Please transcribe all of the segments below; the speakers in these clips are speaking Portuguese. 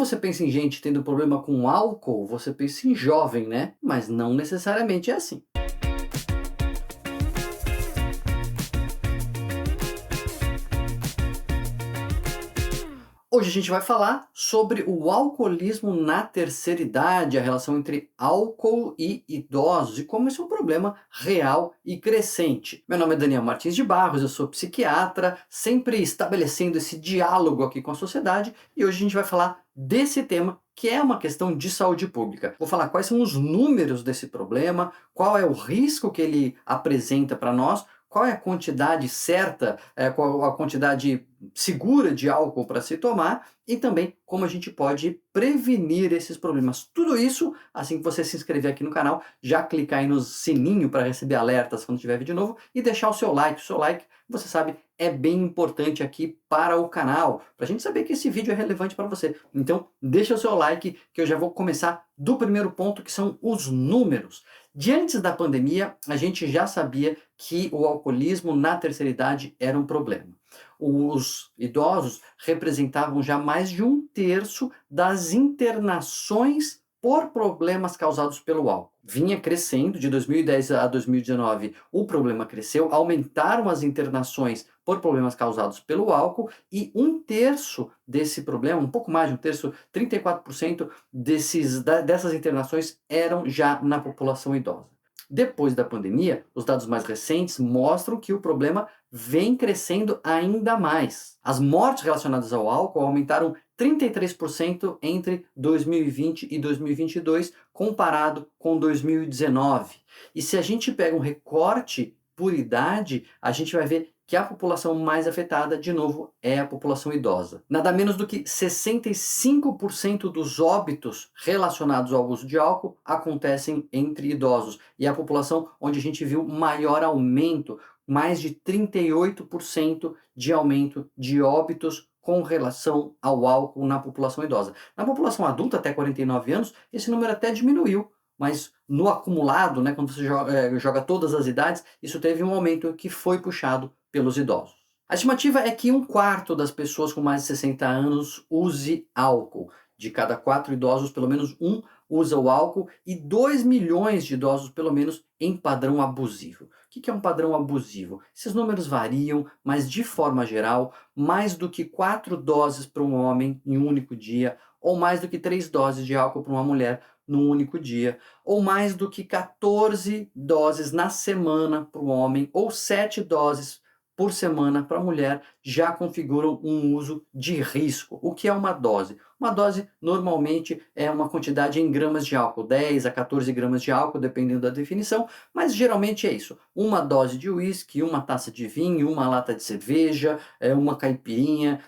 você pensa em gente tendo problema com álcool, você pensa em jovem, né? Mas não necessariamente é assim. Hoje a gente vai falar sobre o alcoolismo na terceira idade, a relação entre álcool e idosos e como isso é um problema real e crescente. Meu nome é Daniel Martins de Barros, eu sou psiquiatra, sempre estabelecendo esse diálogo aqui com a sociedade, e hoje a gente vai falar desse tema que é uma questão de saúde pública. Vou falar quais são os números desse problema, qual é o risco que ele apresenta para nós, qual é a quantidade certa, qual a quantidade segura de álcool para se tomar e também como a gente pode prevenir esses problemas. Tudo isso, assim que você se inscrever aqui no canal, já clicar aí no sininho para receber alertas quando tiver vídeo novo e deixar o seu like. O seu like, você sabe, é bem importante aqui para o canal, para a gente saber que esse vídeo é relevante para você. Então, deixa o seu like que eu já vou começar do primeiro ponto, que são os números. Diante da pandemia, a gente já sabia que o alcoolismo na terceira idade era um problema. Os idosos representavam já mais de um terço das internações por problemas causados pelo álcool. Vinha crescendo, de 2010 a 2019, o problema cresceu, aumentaram as internações por problemas causados pelo álcool e um terço desse problema, um pouco mais de um terço, 34% dessas internações eram já na população idosa. Depois da pandemia, os dados mais recentes mostram que o problema vem crescendo ainda mais. As mortes relacionadas ao álcool aumentaram 33% entre 2020 e 2022, comparado com 2019. E se a gente pega um recorte por idade, a gente vai ver que a população mais afetada, de novo, é a população idosa. Nada menos do que 65% dos óbitos relacionados ao uso de álcool acontecem entre idosos. E é a população onde a gente viu maior aumento, mais de 38% de aumento de óbitos com relação ao álcool na população idosa. Na população adulta, até 49 anos, esse número até diminuiu, mas no acumulado, né, quando você joga todas as idades, isso teve um aumento que foi puxado pelos idosos. A estimativa é que um quarto das pessoas com mais de 60 anos use álcool. De cada 4 idosos, pelo menos um usa o álcool e 2 milhões de idosos, pelo menos, em padrão abusivo. O que é um padrão abusivo? Esses números variam, mas de forma geral, mais do que 4 doses para um homem em um único dia, ou mais do que 3 doses de álcool para uma mulher num único dia, ou mais do que 14 doses na semana para o homem, ou 7 doses por semana para a mulher, já configuram um uso de risco. O que é uma dose? Uma dose normalmente é uma quantidade em gramas de álcool, 10 a 14 gramas de álcool, dependendo da definição, mas geralmente é isso. Uma dose de uísque, uma taça de vinho, uma lata de cerveja, uma caipirinha,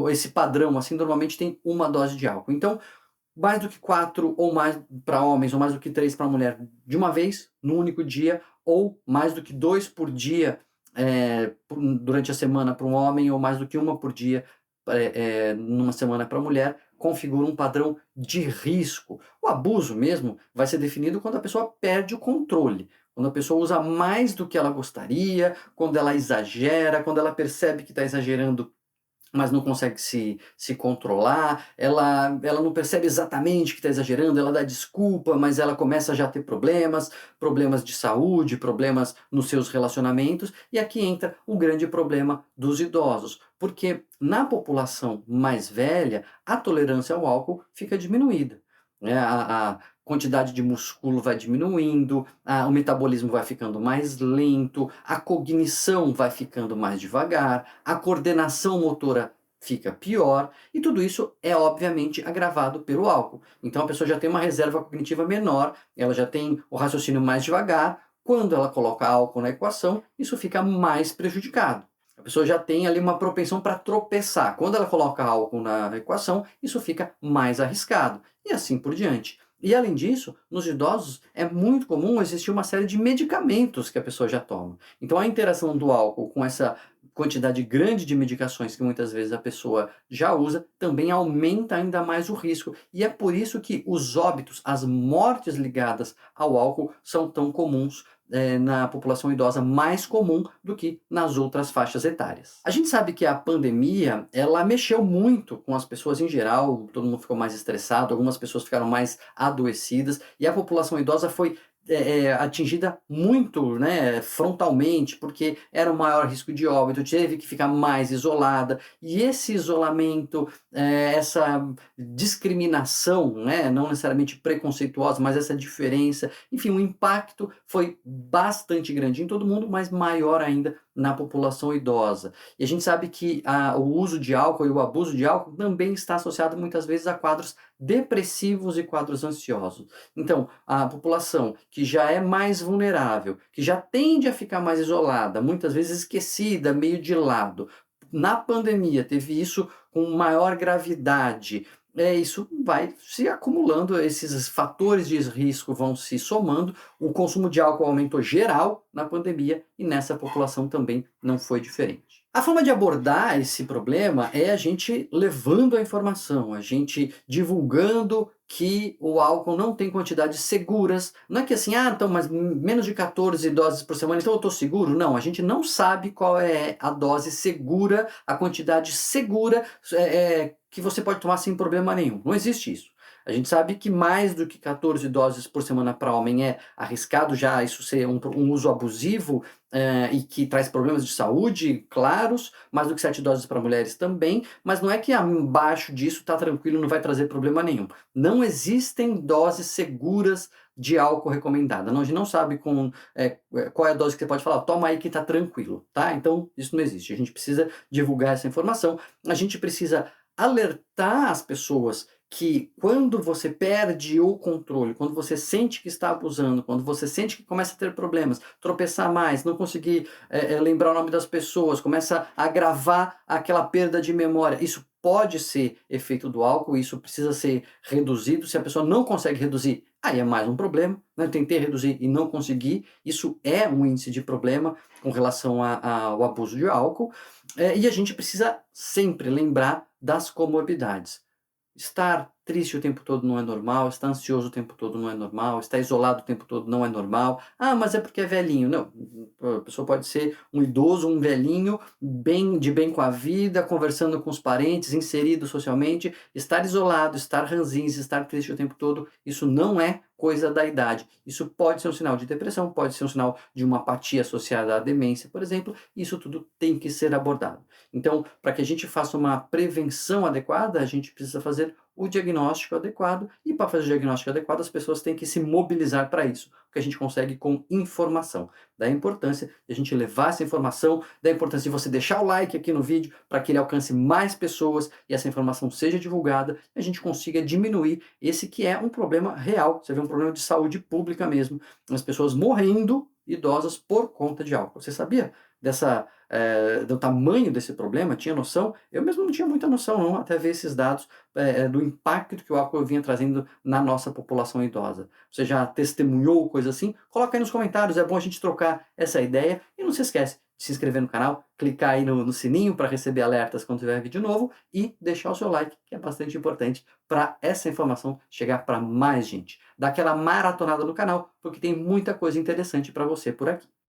esse padrão assim normalmente tem uma dose de álcool. Então, mais do que 4 ou mais para homens, ou mais do que 3 para mulher de uma vez, num único dia, ou mais do que 2 por dia durante a semana para um homem, ou mais do que uma por dia numa semana para a mulher, configura um padrão de risco. O abuso mesmo vai ser definido quando a pessoa perde o controle, quando a pessoa usa mais do que ela gostaria, quando ela exagera, quando ela percebe que está exagerando mas não consegue se controlar, ela não percebe exatamente que está exagerando, ela dá desculpa, mas ela começa a já ter problemas de saúde, problemas nos seus relacionamentos, e aqui entra o grande problema dos idosos, porque na população mais velha, a tolerância ao álcool fica diminuída, né? A quantidade de músculo vai diminuindo, o metabolismo vai ficando mais lento, a cognição vai ficando mais devagar, a coordenação motora fica pior, e tudo isso é obviamente agravado pelo álcool. Então a pessoa já tem uma reserva cognitiva menor, ela já tem o raciocínio mais devagar, quando ela coloca álcool na equação, isso fica mais prejudicado. A pessoa já tem ali uma propensão para tropeçar. Quando ela coloca álcool na equação, isso fica mais arriscado. E assim por diante. E além disso, nos idosos é muito comum existir uma série de medicamentos que a pessoa já toma. Então a interação do álcool com essa quantidade grande de medicações que muitas vezes a pessoa já usa, também aumenta ainda mais o risco. E é por isso que os óbitos, as mortes ligadas ao álcool são tão comuns na população idosa mais comum do que nas outras faixas etárias. A gente sabe que a pandemia, ela mexeu muito com as pessoas em geral, todo mundo ficou mais estressado, algumas pessoas ficaram mais adoecidas, e a população idosa foi atingida muito, né, frontalmente, porque era o maior risco de óbito, teve que ficar mais isolada, e esse isolamento, essa discriminação, né, não necessariamente preconceituosa, mas essa diferença, enfim, o impacto foi bastante grande em todo mundo, mas maior ainda na população idosa. E a gente sabe que o uso de álcool e o abuso de álcool também está associado muitas vezes a quadros depressivos e quadros ansiosos. Então, a população que já é mais vulnerável, que já tende a ficar mais isolada, muitas vezes esquecida, meio de lado, na pandemia teve isso com maior gravidade. Isso vai se acumulando, esses fatores de risco vão se somando, o consumo de álcool aumentou geral na pandemia e nessa população também não foi diferente. A forma de abordar esse problema é a gente levando a informação, a gente divulgando que o álcool não tem quantidades seguras. Não é que assim, então, mas menos de 14 doses por semana, então eu estou seguro? Não, a gente não sabe qual é a dose segura, a quantidade segura que você pode tomar sem problema nenhum. Não existe isso. A gente sabe que mais do que 14 doses por semana para homem é arriscado já isso ser um uso abusivo e que traz problemas de saúde claros, mais do que 7 doses para mulheres também, mas não é que abaixo disso está tranquilo, não vai trazer problema nenhum. Não existem doses seguras de álcool recomendada. Não, a gente não sabe qual é a dose que você pode falar, toma aí que está tranquilo, tá? Então, isso não existe. A gente precisa divulgar essa informação, a gente precisa alertar as pessoas que quando você perde o controle, quando você sente que está abusando, quando você sente que começa a ter problemas, tropeçar mais, não conseguir lembrar o nome das pessoas, começa a agravar aquela perda de memória, isso pode ser efeito do álcool, isso precisa ser reduzido. Se a pessoa não consegue reduzir, aí é mais um problema, né? Eu tentei reduzir e não consegui, isso é um índice de problema com relação ao abuso de álcool, e a gente precisa sempre lembrar das comorbidades. Estar triste o tempo todo não é normal, estar ansioso o tempo todo não é normal, estar isolado o tempo todo não é normal. Mas é porque é velhinho. Não, a pessoa pode ser um idoso, um velhinho, de bem com a vida, conversando com os parentes, inserido socialmente. Estar isolado, estar ranzinza, estar triste o tempo todo, isso não é coisa da idade. Isso pode ser um sinal de depressão, pode ser um sinal de uma apatia associada à demência, por exemplo. Isso tudo tem que ser abordado. Então, para que a gente faça uma prevenção adequada, a gente precisa fazer o diagnóstico adequado, e para fazer o diagnóstico adequado as pessoas têm que se mobilizar para isso, o que a gente consegue com informação. Da importância de a gente levar essa informação, da importância de você deixar o like aqui no vídeo para que ele alcance mais pessoas e essa informação seja divulgada e a gente consiga diminuir esse que é um problema real. Você vê um problema de saúde pública mesmo, as pessoas morrendo idosas por conta de álcool. Você sabia do tamanho desse problema? Tinha noção? Eu mesmo não tinha muita noção não, até ver esses dados do impacto que o álcool vinha trazendo na nossa população idosa. Você já testemunhou coisa assim? Coloca aí nos comentários, é bom a gente trocar essa ideia. E não se esquece de se inscrever no canal, clicar aí no sininho para receber alertas quando tiver vídeo novo e deixar o seu like, que é bastante importante para essa informação chegar para mais gente. Dá aquela maratonada no canal, porque tem muita coisa interessante para você por aqui.